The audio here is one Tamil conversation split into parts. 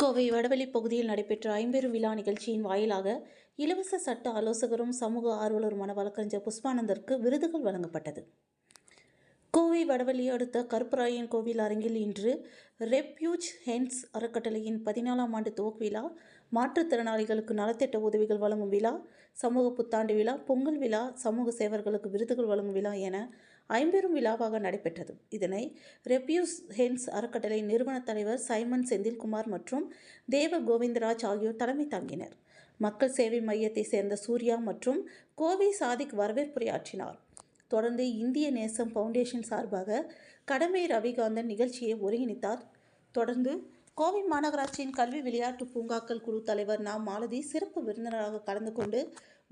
கோவை வடவள்ளி பகுதியில் நடைபெற்ற ஐம்பெரும் விழா நிகழ்ச்சியின் வாயிலாக இலவச சட்ட ஆலோசகரும் சமூக ஆர்வலருமான வழக்கறிஞர் புஷ்பானந்தருக்கு விருதுகள் வழங்கப்பட்டது. கோவை வடவள்ளியை அடுத்த கருப்பராயன் கோவில் அரங்கில் இன்று ரெப்யூஜ் ஹென்ஸ் அறக்கட்டளையின் 14ஆம் ஆண்டு துவக்க விழா, மாற்றுத்திறனாளிகளுக்கு நலத்திட்ட உதவிகள் வழங்கும் விழா, சமூக புத்தாண்டு விழா, பொங்கல் விழா, சமூக சேவர்களுக்கு விருதுகள் வழங்கும் விழா என ஐம்பெரும் விழாவாக நடைபெற்றது. இதனை ரெப்யூஜ் ஹென்ஸ் அறக்கட்டளை நிறுவன தலைவர் சைமன் செந்தில்குமார் மற்றும் தேவ கோவிந்தராஜ் ஆகியோர் தலைமை தாங்கினர். மக்கள் சேவை மையத்தை சேர்ந்த சூர்யா மற்றும் கோவை சாதிக் வரவேற்புரையாற்றினார். தொடர்ந்து இந்திய நேசம் ஃபவுண்டேஷன் சார்பாக கடமை ரவிகாந்தன் நிகழ்ச்சியை ஒருங்கிணைத்தார். தொடர்ந்து கோவை மாநகராட்சியின் கல்வி விளையாட்டு பூங்காக்கள் குழு தலைவர் நா. மாலதி சிறப்பு விருந்தினராக கலந்து கொண்டு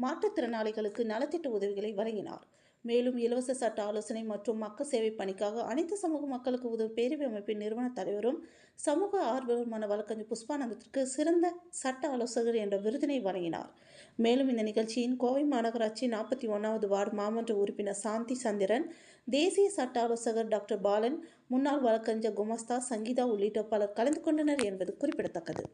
மாற்றுத்திறனாளிகளுக்கு நலத்திட்ட உதவிகளை வழங்கினார். மேலும் இலவச சட்ட ஆலோசனை மற்றும் மக்கள் சேவை பணிக்காக அனைத்து சமூக மக்களுக்கு உதவும் பேரவை அமைப்பின் நிறுவன தலைவரும் சமூக ஆர்வலருமான வழக்கறிஞர் புஷ்பானந்தத்திற்கு சிறந்த சட்ட ஆலோசகர் என்ற விருதினை வழங்கினார். மேலும் இந்த நிகழ்ச்சியின் கோவை மாநகராட்சி 41வது வார்டு மாமன்ற உறுப்பினர் சாந்தி சந்திரன், தேசிய சட்ட ஆலோசகர் டாக்டர் பாலன், முன்னாள் வழக்கறிஞர் குமாஸ்தா சங்கீதா உள்ளிட்ட பலர் கலந்து கொண்டனர் என்பது குறிப்பிடத்தக்கது.